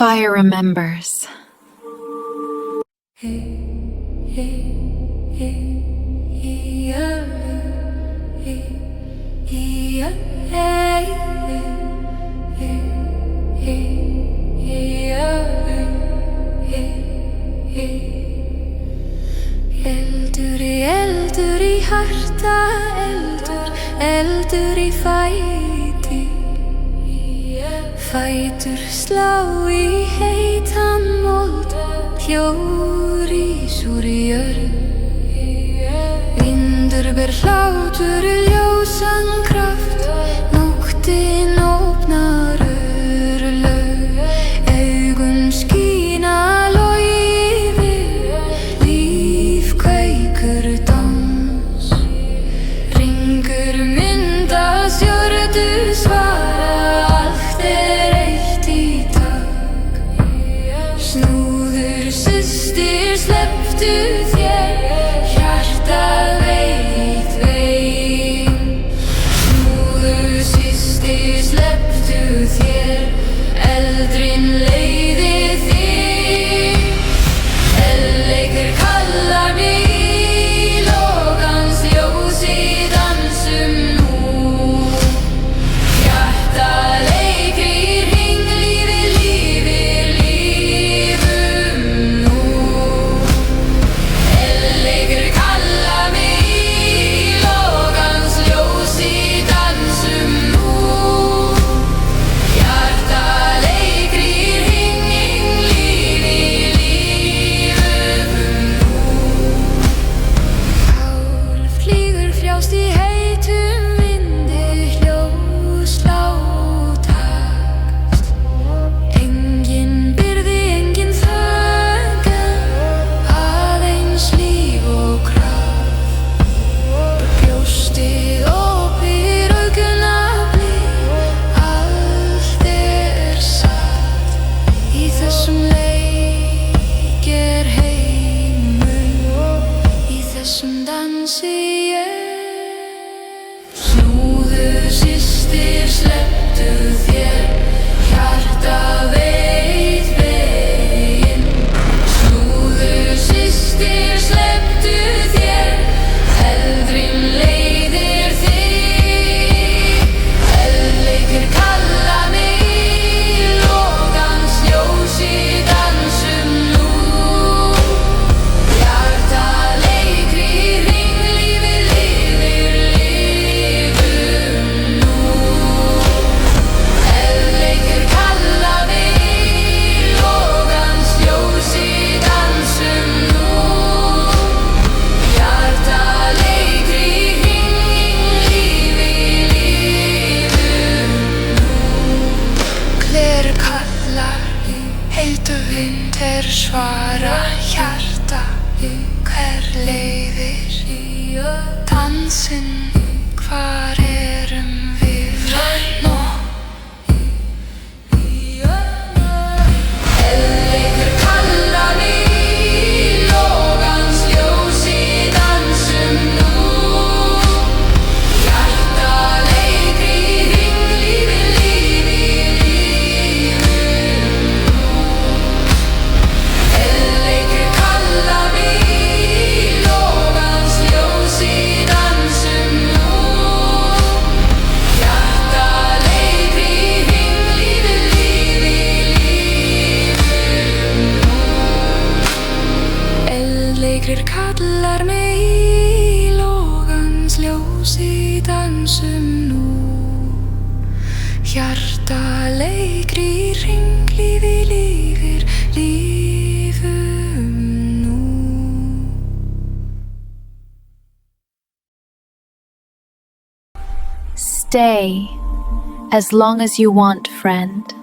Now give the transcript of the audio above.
fire remembers. Eldur í hjarta, eldur í fæti. Fætur slá í heitan mold, hljóðrís úr jörð. Vindur ber hlátur ljósan kraft, nóttin opnar örlög. Augun skína logi, líf kveikur dans. Ringur myndast, jörðu svara, allt eitt í tak. Snúður systir, slepptu þér, hjartað veit veginn. Snúður systir, slepptu þér, eldrin leiði þig. Elleikur kallar mig í logans ljósi, dansum nú. Hjartað leikir hringlífi, lífum nú. Elleikur kallar mig í logans ljósi, dansum nú. Hjartað leikir hringlífi, lífum nú. Hár flýgur frjálst í heitum vindi, hljóð slá takt. Engin byrði, engin þaga, aðeins líf og kraft. Brjóstið opið, augnablik, allt satt. Í þessum leik heimur, í þessum dansi ég. Snúður systir, slepptu þér, hjartað veit veginn. Snúður systir, slepptu þér, eldrin leiðir þig. Elleikur kallar mig í logans ljósi, dansum nú. Hjartað leikir hringlífi, lífum nú. Elleikur kallar mig í logans ljósi, dansum nú. Hjartað leikir hringlífi, lífum nú. Hver kallar, heitu vind svara, hjarta, hver leiðir dansinn, hvar erum við nú? Elleikur kallar mig í logans ljósi, dansum nú. Hjartað leikir hringlífi, lífum nú. Elleikur kallar mig í logans ljósi, dansum nú. Hjartað leikir hringlífi, lífum nú. Elleikur kallar mig í logans ljósi, dansum nú. Hjartað leikir hringlífi, lífum nú. Stay as long as you want, friend.